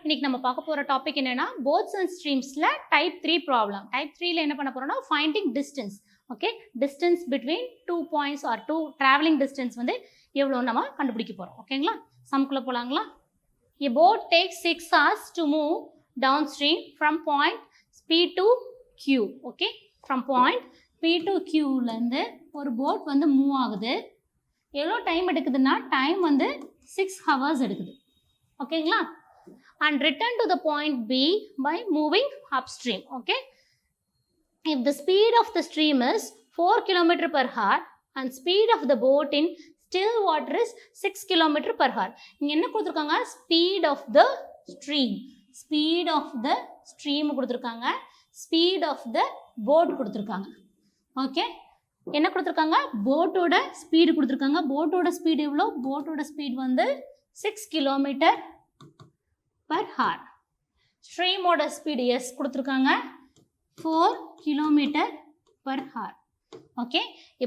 இன்னைக்கு நம்ம பார்க்க போற டாபிக் என்னன்னா boats and streamsல type 3 problem. Type 3ல என்ன பண்ண போறோம்னா finding distance. Okay, distance between two points or two traveling distance வந்து எவ்வளவு நம்ம கண்டுபிடிக்க போறோம். ஓகேங்களா? சம்க்குள்ள போலாங்களா? A boat takes 6 hours to move downstream from point P to Q. Okay, from point P to Q ல இருந்து ஒரு boat வந்து மூவ் ஆகுது. எவ்வளவு டைம் எடுக்குதுன்னா டைம் வந்து 6 hours எடுக்குது. ஓகேங்களா? And return to the point B by moving upstream. Okay, if the speed of the stream is 4 km per hour and speed of the boat in still water is 6 km per hour. இங்க என்ன கொடுத்திருக்காங்க? Speed of the stream. Speed of the stream கொடுத்திருக்காங்க. Speed of the boat கொடுத்திருக்காங்க. Okay, என்ன கொடுத்திருக்காங்க? போட்டோட speed கொடுத்திருக்காங்க. போட்டோட speed எவ்வளோ? போட்டோட speed வந்து 6 km per hour. ஸ்ட்ரீமோட ஸ்பீடு எஸ் கொடுத்துருக்காங்க 4 km per hour. Okay,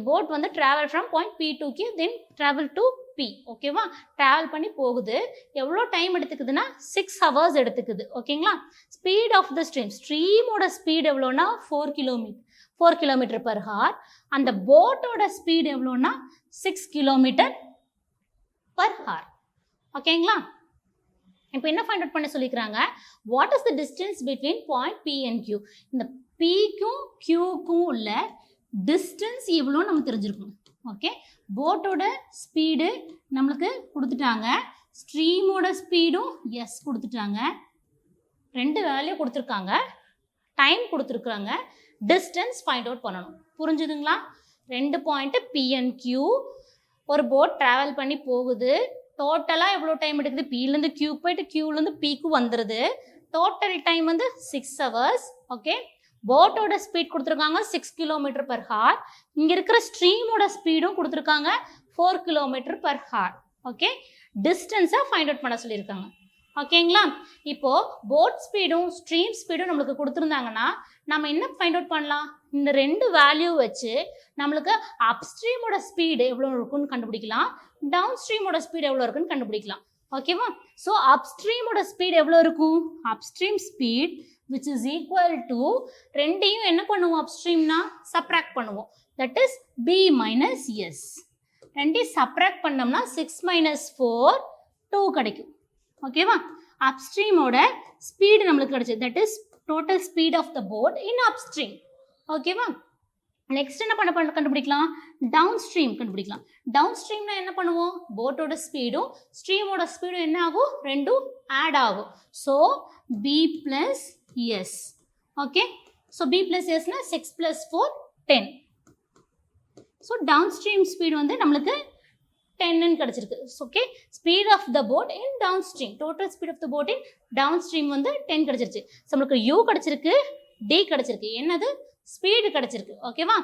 boat வந்து travel from point P to Q then travel to P. ஓகேவா? travel பண்ணி போகுது. எவ்வளோ டைம் எடுத்துக்குதுன்னா 6 hours எடுத்துக்குது. ஓகேங்களா? ஸ்பீட் ஆஃப் த ஸ்ட்ரீம், ஸ்ட்ரீமோட ஸ்பீடு எவ்வளோனா 4 km per hour. அந்த போட்டோட ஸ்பீடு எவ்வளோனா 6 km per hour. ஓகேங்களா? இப்போ என்ன ஃபைண்ட் அவுட் பண்ண சொல்லிக்கிறாங்க? What is the distance between point P and Q. இந்த Pக்கும் Qக்கும் உள்ள டிஸ்டன்ஸ் எவ்வளோ நமக்கு தெரிஞ்சிருக்கும். ஓகே, போட்டோட ஸ்பீடு நம்மளுக்கு கொடுத்துட்டாங்க, ஸ்ட்ரீமோட ஸ்பீடும் எஸ் கொடுத்துட்டாங்க, ரெண்டு வேல்யூ கொடுத்துருக்காங்க, டைம் கொடுத்துருக்காங்க, டிஸ்டன்ஸ் ஃபைண்ட் அவுட் பண்ணணும். புரிஞ்சுதுங்களா? ரெண்டு பாயிண்ட் P அண்ட் Q, ஒரு போட் ட்ராவல் பண்ணி போகுது. டோட்டலாக எவ்வளோ டைம் எடுக்குது? Pலேருந்து Q போயிட்டு Qலேருந்து Pக்கு வந்துடுது. டோட்டல் டைம் வந்து 6 hours. ஓகே, போட்டோட ஸ்பீட் கொடுத்துருக்காங்க 6 km per hour. இங்கே இருக்கிற ஸ்ட்ரீமோட ஸ்பீடும் கொடுத்துருக்காங்க 4 km per hour. ஓகே, டிஸ்டன்ஸை ஃபைண்ட் அவுட் பண்ண சொல்லியிருக்காங்க. ஓகேங்களா? இப்போ போட் ஸ்பீடும் ஸ்ட்ரீம் ஸ்பீடும் நம்மளுக்கு கொடுத்துருந்தாங்கன்னா நம்ம என்ன ஃபைண்ட் அவுட் பண்ணலாம்? இந்த ரெண்டு வேல்யூ வச்சு நம்மளுக்கு அப்ஸ்ட்ரீமோட ஸ்பீடு எவ்வளோ இருக்குன்னு கண்டுபிடிக்கலாம், டவுன் ஸ்ட்ரீமோட ஸ்பீடு எவ்வளோ இருக்குன்னு கண்டுபிடிக்கலாம். ஓகேவா? ஸோ அப்ஸ்ட்ரீமோட ஸ்பீடு எவ்வளோ இருக்கும்? Upstream speed which is equal to, ரெண்டையும் என்ன பண்ணுவோம்? அப்ஸ்ட்ரீம்னா சப்ராக்ட் பண்ணுவோம். That is B minus S. ரெண்டையும் சப்ராக்ட் பண்ணோம்னா 6 minus 4 2 கிடைக்கும். ஓகேவா? அப்ஸ்ட்ரீமோட ஸ்பீடு நம்மளுக்கு கிடைச்சது. That is total speed of the boat in upstream. ஓகேவா? நெக்ஸ்ட் என்ன கண்டுபிடிக்கலாம்? டவுன் ஸ்ட்ரீம் கண்டுபிடிக்கலாம். டவுன் ஸ்ட்ரீம்னா என்ன பண்ணுவோம்? போட்டோட ஸ்பீடும் ஸ்ட்ரீமோட ஸ்பீடும் என்ன ஆகும்? ரெண்டும் ஆட் ஆகும். So B plus S. Okay, so B plus Sனா 6 plus 4 10. So down stream speed வந்து நம்மளுக்கு 10 கிடைச்சிருக்கு. Okay, speed of the boat in down stream, total speed of the boat in down stream வந்து 10 கிடைச்சிருச்சு. நம்மளுக்கு U கிடைச்சிருக்கு, D கிடைச்சிருக்கு. என்னது? ஸ்பீடு கிடைச்சிருக்கு. ஓகேவா?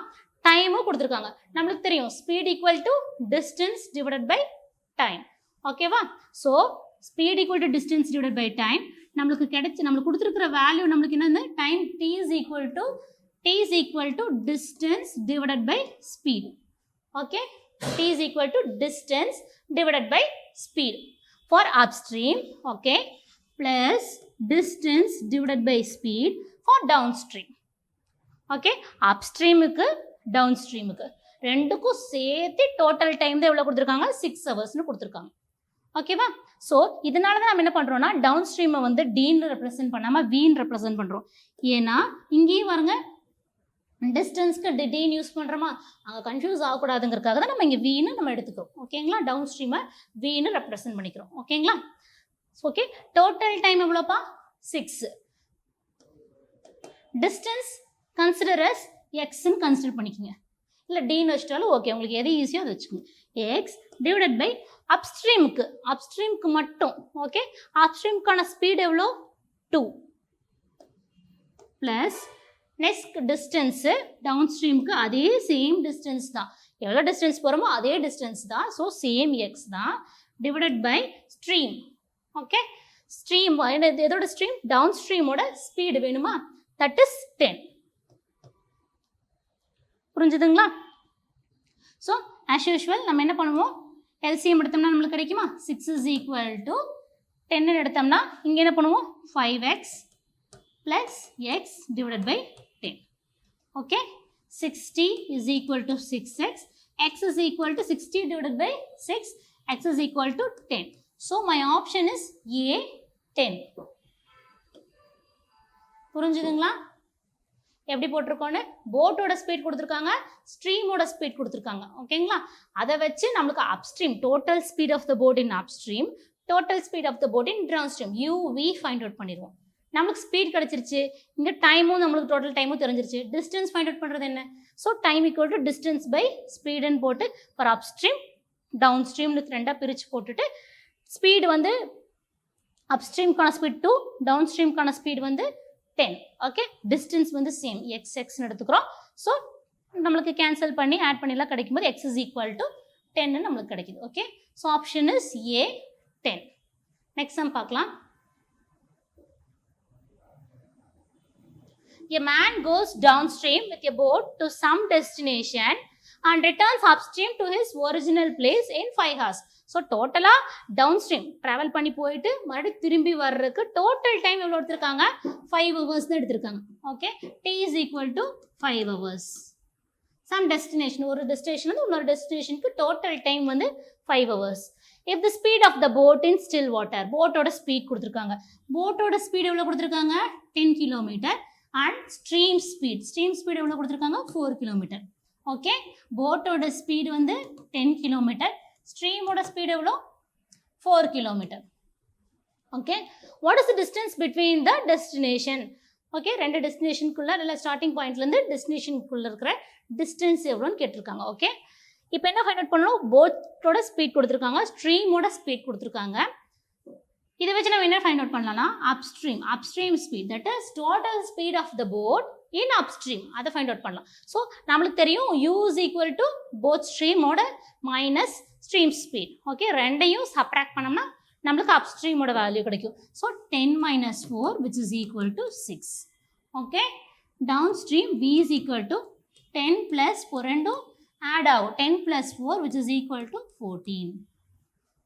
டைமும் கொடுத்துருக்காங்க. நம்மளுக்கு தெரியும் speed equal to distance divided by time. ஓகேவா? So speed equal to distance divided by time நம்மளுக்கு நம்மளுக்கு கொடுத்துருக்கிற வேல்யூ நம்மளுக்கு என்னது? Time T is equal to distance divided by speed. Okay, T is equal to distance divided by speed for upstream. Okay, plus distance divided by speed for downstream. Okay, அப்ஸ்ட்ரீமுக்கு டவுன்ஸ்ட்ரீமுக்கு ரெண்டுக்கும் சேர்த்து total time தான் எவ்வளோ கொடுத்துருக்காங்க? 6 ஹவர்ஸ்னு கொடுத்துருக்காங்க. ஓகேவா? So இதனால தான் நம்ம என்ன பண்ணுறோம்னா டவுன் ஸ்ட்ரீமை வந்து டீன்னு ரெப்ரசென்ட் பண்ணாமல் வீன்னு ரெப்ரசென்ட் பண்ணுறோம். ஏன்னா இங்கேயும் பாருங்க டிஸ்டன்ஸ்க்கு டீன் யூஸ் பண்ணுறோமா, அங்கே கன்ஃபியூஸ் ஆகக்கூடாதுங்கிறதுக்காக தான் நம்ம இங்கே வீன்னு நம்ம எடுத்துக்கிறோம். ஓகேங்களா? டவுன் ஸ்ட்ரீமை வீன்னு ரெப்ரசென்ட் பண்ணிக்கிறோம். ஓகேங்களா? ஓகே, டோட்டல் டைம் எவ்வளோப்பா? 6. டிஸ்டன்ஸ் கன்சிடர் அஸ் எக்ஸ்ன்னு கன்சிடர் பண்ணிக்கோங்க, இல்லை டீன்னு வச்சுட்டாலும் ஓகே, உங்களுக்கு எது ஈஸியோ அதை வச்சுக்கோங்க. எக்ஸ் டிவைடட் பை அப்ஸ்ட்ரீமுக்கு மட்டும். ஓகே, அப்ஸ்ட்ரீமுக்கான ஸ்பீடு எவ்வளோ? 2 ப்ளஸ் நெக்ஸ்ட் டிஸ்டன்ஸு டவுன் ஸ்ட்ரீமுக்கு அதே சேம் டிஸ்டன்ஸ் தான், எவ்வளோ டிஸ்டன்ஸ் போகிறோமோ அதே டிஸ்டன்ஸ் தான். ஸோ சேம் எக்ஸ் தான் divided by stream. Okay, stream எதோட ஸ்ட்ரீம்? டவுன் ஸ்ட்ரீமோட ஸ்பீடு வேணுமா? That is 10. புரிஞ்சுதுங்களா? ஸோ ஆஸ் யூஷுவல் நம்ம என்ன பண்ணுவோம்? LCM எடுத்தோம்னா நம்மளுக்கு கிடைக்குமா? 6 is equal to 10 எடுத்தோம்னா இங்கே என்ன பண்ணுவோம் 5x plus x divided by 10. Okay, 60 is equal to 6x. X is equal to 60 divided by 6. X is equal to 10. So my option is A, 10. புரிஞ்சுதுங்களா? எப்படி போட்டிருக்கோன்னு போட்டோட ஸ்பீட் கொடுத்துருக்காங்க, ஸ்ட்ரீமோட ஸ்பீட் கொடுத்துருக்காங்க. ஓகேங்களா? அதை வச்சு நம்மளுக்கு upstream total speed of the boat in upstream, total speed of the boat in downstream UV find out பண்ணிடுவோம். நம்மளுக்கு ஸ்பீட் கிடச்சிருச்சு, இங்கே டைமும் நம்மளுக்கு டோட்டல் டைமும் தெரிஞ்சிருச்சு. டிஸ்டன்ஸ் ஃபைண்ட் அவுட் பண்ணுறது என்ன? So time equal to distance by ஸ்பீடுன்னு போட்டு ஃபார் அப்ஸ்ட்ரீம் டவுன் ஸ்ட்ரீம்னு ரெண்டாக பிரித்து போட்டுட்டு ஸ்பீடு வந்து அப்ஸ்ட்ரீம்க்கான ஸ்பீட் 2, டவுன் ஸ்ட்ரீம்க்கான ஸ்பீட் வந்து 10. ஓகே, டிஸ்டன்ஸ் வந்து சேம் எக்ஸ்னு எடுத்துக்கிறோம். ஸோ நம்மளுக்கு கேன்சல் பண்ணி ஆட் பண்ணிலாம் கிடைக்கும்போது x is equal to 10 நம்மளுக்கு கிடைக்குது. Okay, so option is A, 10. Next sum பார்க்கலாம். A man goes downstream with a boat to some destination and returns upstream to his original place in 5 hours. So டோட்டலாக downstream travel பண்ணி போயிட்டு மறுபடியும் திரும்பி வர்றதுக்கு total time எவ்வளோ எடுத்திருக்காங்க? 5 hours தான் எடுத்திருக்காங்க. ஓகே, T is equal to 5 hours. Some destination, ஒரு டெஸ்டினேஷன் வந்து இன்னொரு டெஸ்டினேஷனுக்கு டோட்டல் டைம் வந்து 5 hours. If the speed of the boat in still water, போட்டோட ஸ்பீட் கொடுத்துருக்காங்க. போட்டோட ஸ்பீட் எவ்வளோ கொடுத்துருக்காங்க? 10 kilometer. அண்ட் ஸ்ட்ரீம் ஸ்பீட் எவ்வளோ கொடுத்துருக்காங்க? 4 kilometer. ஓகே, போட்டோட ஸ்பீடு வந்து 10 kilometer, ஸ்ட்ரீமோட ஸ்பீடு எவ்வளோ? 4 kilometer. Okay, what is the distance between the destination? Okay, ரெண்டு டெஸ்டினேஷனுக்குள்ள இல்லை ஸ்டார்டிங் பாயிண்ட்லேருந்து டெஸ்டினேஷனுக்குள்ள இருக்கிற டிஸ்டன்ஸ் எவ்வளோன்னு கேட்டிருக்காங்க. ஓகே, இப்போ என்ன ஃபைண்ட் அவுட் பண்ணணும்? போட்டோட ஸ்பீட் கொடுத்துருக்காங்க, ஸ்ட்ரீமோட ஸ்பீட் கொடுத்துருக்காங்க. இதை வச்சு நம்ம என்ன ஃபைண்ட் அவுட் பண்ணலாம்னா upstream speed, that is total speed of the boat in upstream, அதை ஃபைண்ட் அவுட் பண்ணலாம். ஸோ நம்மளுக்கு தெரியும் U is equal to both ஸ்ட்ரீமோட மைனஸ் ஸ்ட்ரீம் ஸ்பீட். ஓகே, ரெண்டையும் சப்ராக்ட் பண்ணோம்னா நம்மளுக்கு அப்ஸ்ட்ரீமோட வேல்யூ கிடைக்கும். So 10 minus 4 which is equal to 6. Okay, down stream V is equal to 10 plus 4 ரெண்டும் ஆட் ஆகும், 10 plus 4 which is equal to 14.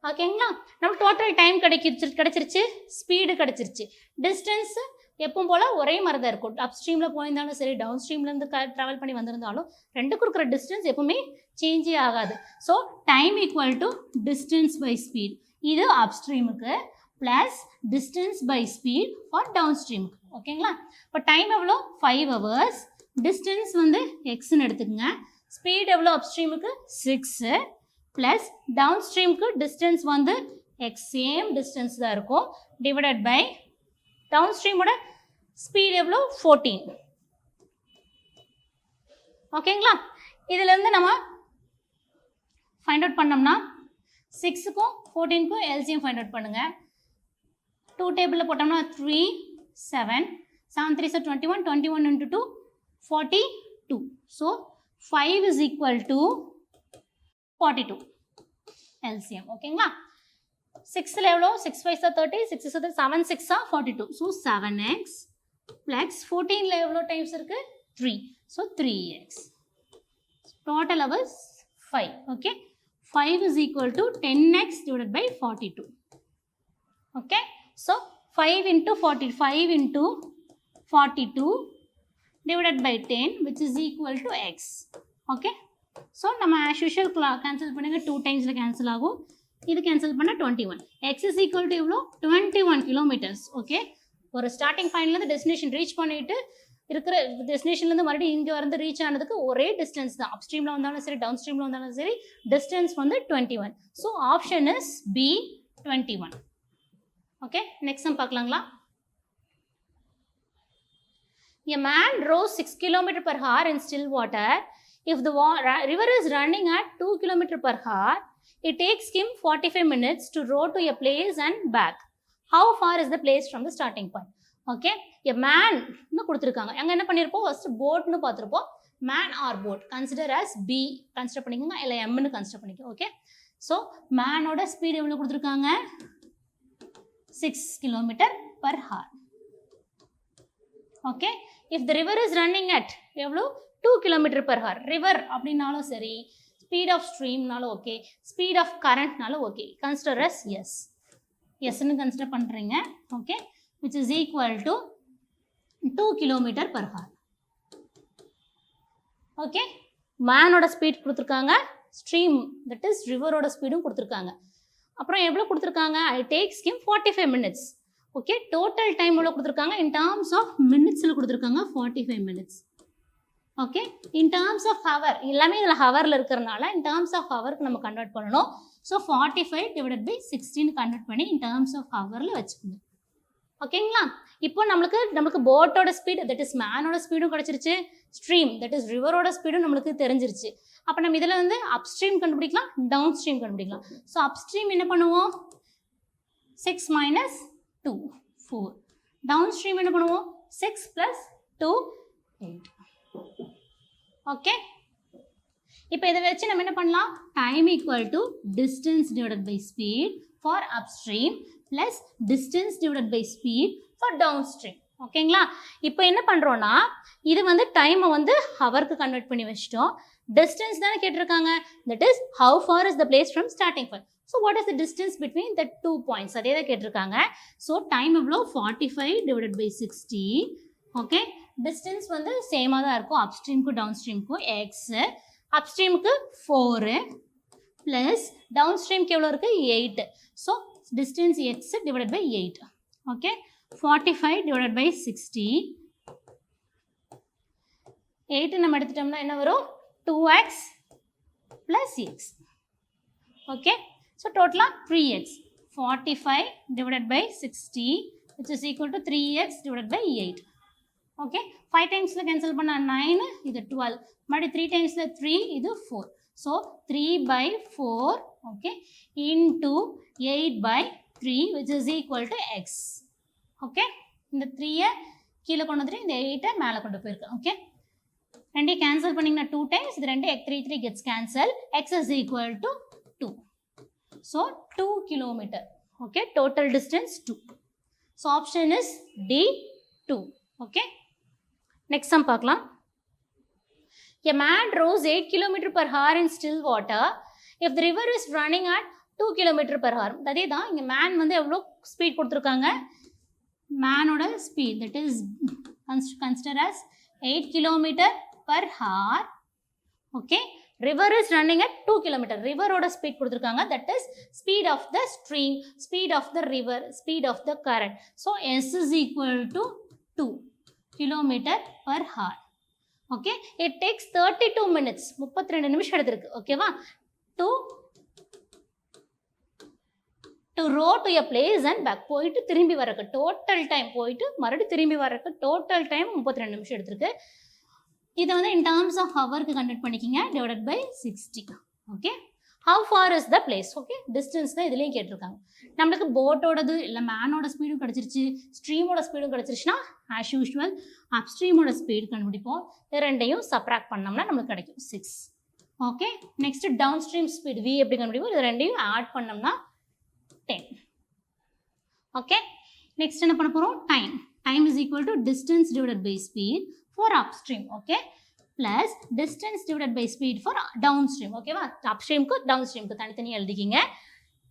ஓகேங்களா? நம்ம டோட்டல் டைம் கிடைச்சிருச்சு, ஸ்பீடு கிடைச்சிருச்சு, டிஸ்டன்ஸ் எப்பவும் போல் ஒரே மாதிரி தான் இருக்கும். அப்ஸ்ட்ரீமில் போயிருந்தாலும் சரி, டவுன் ஸ்ட்ரீம்லேருந்து ட்ராவல் பண்ணி வந்திருந்தாலும் ரெண்டுக்கும் இருக்கிற டிஸ்டன்ஸ் எப்பவுமே சேஞ்சே ஆகாது. So time equal to distance by speed, இது அப்ஸ்ட்ரீமுக்கு plus distance by speed for down ஸ்ட்ரீமுக்கு. ஓகேங்களா? இப்போ டைம் எவ்வளோ? 5 hours. டிஸ்டன்ஸ் வந்து எக்ஸ்ன்னு எடுத்துக்கோங்க. ஸ்பீட் எவ்வளோ அப்ஸ்ட்ரீமுக்கு? 6 ப்ளஸ் டவுன் ஸ்ட்ரீமுக்கு டிஸ்டன்ஸ் வந்து எக்ஸ், சேம் டிஸ்டன்ஸ் தான் இருக்கும், டிவைடட் பை டவுன் ஸ்ட்ரீமோட ஸ்பீட் எவ்வளோ? 14. ஓகேங்களா? இதுலேருந்து நம்ம ஃபைண்ட் அவுட் பண்ணோம்னா 6க்கும் 14க்கும் எல்சிஎம் ஃபைண்ட் அவுட் பண்ணுங்கள். 2 டேபிளில் போட்டோம்னா 3, 7, 7 3 is 21, 21 into 2, 42. So 5 is equal to 42 LCM. ஓகேங்களா? 6ல எவ்வளோ? 6 5 30, 6 7 6 42. ஸோ 7x ப்ளஸ் 14ல எவ்வளோ டைம்ஸ் இருக்கு? 3. So 3x. Total hours 5. Okay, 5 is equal to 10x divided by 42. Okay, so 5 into 40, 5 into 42 divided by 10 which is equal to x. Okay, so நம்ம as usual cancel பண்ணுங்க, 2 டைம்ஸில் cancel ஆகும், இது cancel பண்ணால் 21. X is equal to எவ்வளோ? 21 kilometers. Okay, ஒரு starting பாயிண்ட்லேருந்து destination reach பண்ணிட்டு இருக்கிற டெஸ்டினேஷன்லேருந்து மறுபடியும் இங்கே வந்து ரீச் ஆனதுக்கு ஒரே டிஸ்டன்ஸ் தான். அப் ஸ்ட்ரீமில் வந்தாலும் சரி, டவுன் ஸ்ட்ரீமில் வந்தாலும் சரி, டிஸ்டன்ஸ் வந்து 21. So option is B, 21. Okay, next sum பார்க்கலாங்களா? A man rows 6 kilometers per hour in still water. If the river is running at 2 kilometers per hour, it takes him 45 minutes to row to a place and back. How far is the place from the starting point? Okay, a man னு கொடுத்திருக்காங்க. அங்க என்ன பண்ணிருப்போம்? first boat னு பார்த்திருப்போம். man or boat consider as B consider பண்ணிக்கங்க, இல்ல M னு consider பண்ணிக்கங்க. ஓகே, so man ஓட ஸ்பீட் எவ்வளவு கொடுத்திருக்காங்க? 6 kilometers per hour. Okay, if the river is running at எவ்வளவு? 2 kilometers per hour. river அப்படினாலும் சரி, speed of stream நாலும் ஓகே, speed of current நாலும் ஓகே, consider as yes. எஸ்ன்னு கன்சிடர் பண்ணுறீங்க. Okay, which is equal to 2 km/h. Okay, மேனோட speed கொடுத்துருக்காங்க, stream that is ரிவரோட ஸ்பீடும் கொடுத்துருக்காங்க. அப்புறம் எவ்வளோ கொடுத்துருக்காங்க, it takes him 45 minutes. Okay, total time எவ்வளோ கொடுத்துருக்காங்க, இன் டேர்ம்ஸ் ஆஃப் மினிட்ஸில் கொடுத்துருக்காங்க 45 minutes. Okay, in terms of hour, எல்லாமே இதில் ஹவரில் இருக்கிறனால இன் டேர்ம்ஸ் ஆஃப் ஹவருக்கு நம்ம கன்வெர்ட் பண்ணணும். ஸோ 45 divided by 16 கன்வெர்ட் பண்ணி இன் டேர்ம்ஸ் ஆஃப் ஹவரில் வச்சுக்கோங்க. ஓகேங்களா, இப்போ நம்மளுக்கு போட்டோட ஸ்பீடு தட் இஸ் மேனோட ஸ்பீடும் கிடச்சிருச்சு, ஸ்ட்ரீம் தட் இஸ் ரிவரோட ஸ்பீடும் நம்மளுக்கு தெரிஞ்சிருச்சு. அப்போ நம்ம இதில் வந்து அப்ஸ்ட்ரீம் கண்டுபிடிக்கலாம், டவுன் ஸ்ட்ரீம் கண்டுபிடிக்கலாம். ஸோ அப்ஸ்ட்ரீம் என்ன பண்ணுவோம், 6 minus 2 4. டவுன் ஸ்ட்ரீம் என்ன பண்ணுவோம், 6 plus 2 8. ஓகே, இப்போ இதை வச்சு நம்ம என்ன பண்ணலாம், time equal to distance divided by speed for upstream plus distance divided by speed for down stream. ஓகேங்களா, இப்போ என்ன பண்ணுறோன்னா இது வந்து டைமை வந்து ஹவருக்கு கன்வெர்ட் பண்ணி வச்சிட்டோம். டிஸ்டன்ஸ் தானே கேட்டிருக்காங்க, that is how far is the place from starting point. So what is the distance between the 2 points, அதே தான் கேட்டிருக்காங்க. ஸோ டைம் எவ்வளோ, 45 divided by 60. ஓகே, டிஸ்டன்ஸ் வந்து சேமாக தான் இருக்கும் அப்ஸ்ட்ரீமுக்கும் டவுன் ஸ்ட்ரீமுக்கும். எக்ஸு அப்ஸ்ட்ரீமுக்கு 4 ப்ளஸ் டவுன் ஸ்ட்ரீமுக்கு எவ்வளோ இருக்குது 8. So distance X divided by 8. Okay, 45 divided by 60. 8 நம்ம எடுத்துட்டோம்னா என்ன வரும், 2x plus x. Okay, so டோட்டலாக 3x. 45 divided by 60 which is equal to 3x divided by 8. Okay, 5 டைம்ஸில் கேன்சல் பண்ணால் 9, இது 12, மறுபடியும் 3 டைம்ஸில் 3, இது 4. So 3/4 okay into 8/3 which is equal to x. Okay, இந்த 3-ஐ கீழே கொண்டு வந்துட்டு இந்த 8-ஐ மேலே கொண்டு போயிருக்கு. ஓகே, ரெண்டையும் கேன்சல் பண்ணிங்கன்னா 2 டைம்ஸ், இது ரெண்டு 3 gets cancel. x is equal to 2. So 2 km. Okay, total distance 2. So option is D 2. Okay, next sum பார்க்கலாம். A man rows 8 km/h in still water if the river is running at 2 km/h. அதே தான் இங்கே man வந்து எவ்வளோ speed கொடுத்துருக்காங்க, மேனோட speed that is consider as 8 km/h. Okay, river is running at 2 km. ரிவரோட speed கொடுத்துருக்காங்க, that is speed of the stream, speed of the river, speed of the current. So s is equal to 2 km/h. Okay, it takes 32 minutes. 32 நிமிஷம் எடுத்திருக்கு. ஓகேவா, to row to a place and back. போயிட்டு திரும்பி வரக்கு total time, போயிட்டு மறுபடியும் திரும்பி வரக்கு டோட்டல் டைம் 32 நிமிஷம் எடுத்திருக்கு. இதை வந்து இன் டேர்ம்ஸ் ஆஃப் ஹவருக்கு கன்வெர்ட் பண்ணிக்கிங்க, divided by 60. Okay, how far is the place. Okay, distance தான் இதுலேயும் கேட்டிருக்காங்க. நம்மளுக்கு போட்டோடது இல்லை மேனோட ஸ்பீடும் கிடச்சிருச்சு, ஸ்ட்ரீமோட ஸ்பீடும் கிடச்சிருச்சுன்னா ஆஸ் யூஷுவல் அப்ஸ்ட்ரீமோட ஸ்பீடு கண்டுபிடிப்போம். இது ரெண்டையும் சப்ராக்ட் பண்ணோம்னா நம்மளுக்கு கிடைக்கும் 6. Okay, next down stream speed v எப்படி கண்டுபிடிப்போம், இது ரெண்டையும் ஆட் பண்ணோம்னா 10. ஓகே, நெக்ஸ்ட் என்ன பண்ண போகிறோம், time is equal to distance divided by speed for upstream. Okay, plus distance divided by speed for downstream. Okay வா, upstream க்கு downstream க்கு தனித்தனியா எழுதிக்கிங்க.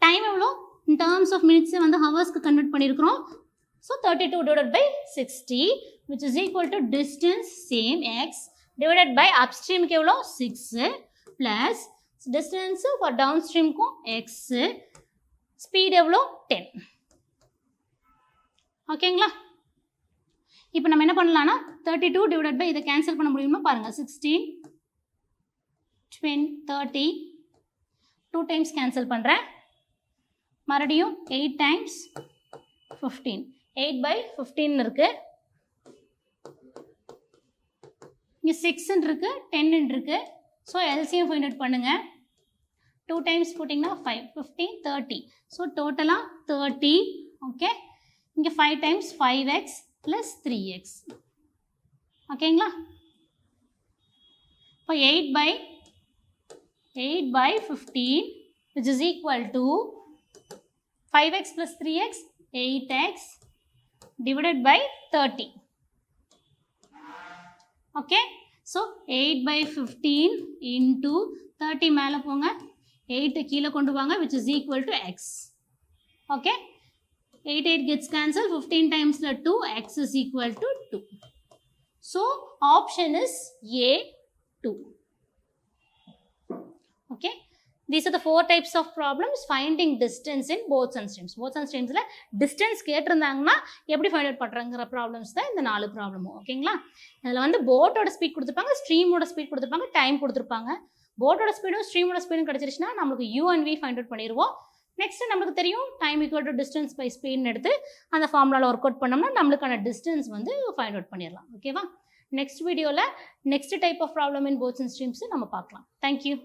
டைம் எவ்வளோ, in terms of minutes வந்து hours க்கு கன்வெர்ட் பண்ணியிருக்கிறோம். So 32 divided by 60 which is equal to distance same x divided by upstream க்கு எவ்வளோ 6 plus distance for downstream க்கும் x, speed எவ்வளோ 10. ஓகேங்களா, இப்போ நம்ம என்ன பண்ணலாம்னா 32 டிவைடட் பை இதை கேன்சல் பண்ண முடியுமா பாருங்கள், 16 20 30 2 டைம்ஸ் கேன்சல் பண்ணுறேன், மறுபடியும் 8 டைம்ஸ் 15, 8/15 இருக்குது, இங்கே 6 இருக்குது 10 இருக்குது. ஸோ எல்சிஎம் ஃபைண்ட் அவுட் பண்ணுங்கள், 2 டைம்ஸ் போட்டிங்கன்னா 5 15 30. ஸோ டோட்டலாக 30. ஓகே, இங்கே 5 டைம்ஸ் 5x plus 3x. ஓகேங்களா, இப்போ 8/15 which is equal to 5x plus 3x 8x divided by 30. Okay, so 8/15 into 30 மேலே போங்க, 8 கீழே கொண்டு வாங்க which is equal to x. Okay, 8 gets cancelled, 15 times 2, x is equal to 2. So option is A, 2. Okay, these are the 4 types of problems finding distance in boats and streams. Boats and streams la distance கேட்டிருந்தாங்கன்னா எப்படி find out பண்றங்கற problems தான் இந்த 4 ப்ராப்ளமும். ஓகேங்களா, இதுல வந்து போட்டோட speed கொடுத்திருப்பாங்க, ஸ்ட்ரீமோட speed கொடுத்திருப்பாங்க, time கொடுத்திருப்பாங்க. போட்டோட ஸ்பீடும் ஸ்ட்ரீமோட ஸ்பீடும் கிடைச்சிருச்சுனா நமக்கு u and v find out பண்ணிடுவோம். நெக்ஸ்ட் நமக்கு தெரியும் time equal to distance by ஸ்பீட்னு எடுத்து அந்த ஃபார்முலால ஒர்க் அவுட் பண்ணோம்னா நம்மளுக்கான டிஸ்டன்ஸ் வந்து ஃபைண்ட் அவுட் பண்ணிடலாம். ஓகேவா, நெக்ஸ்ட் வீடியோல next type of problem in boats and streams நம்ம பார்க்கலாம். தேங்க்யூ.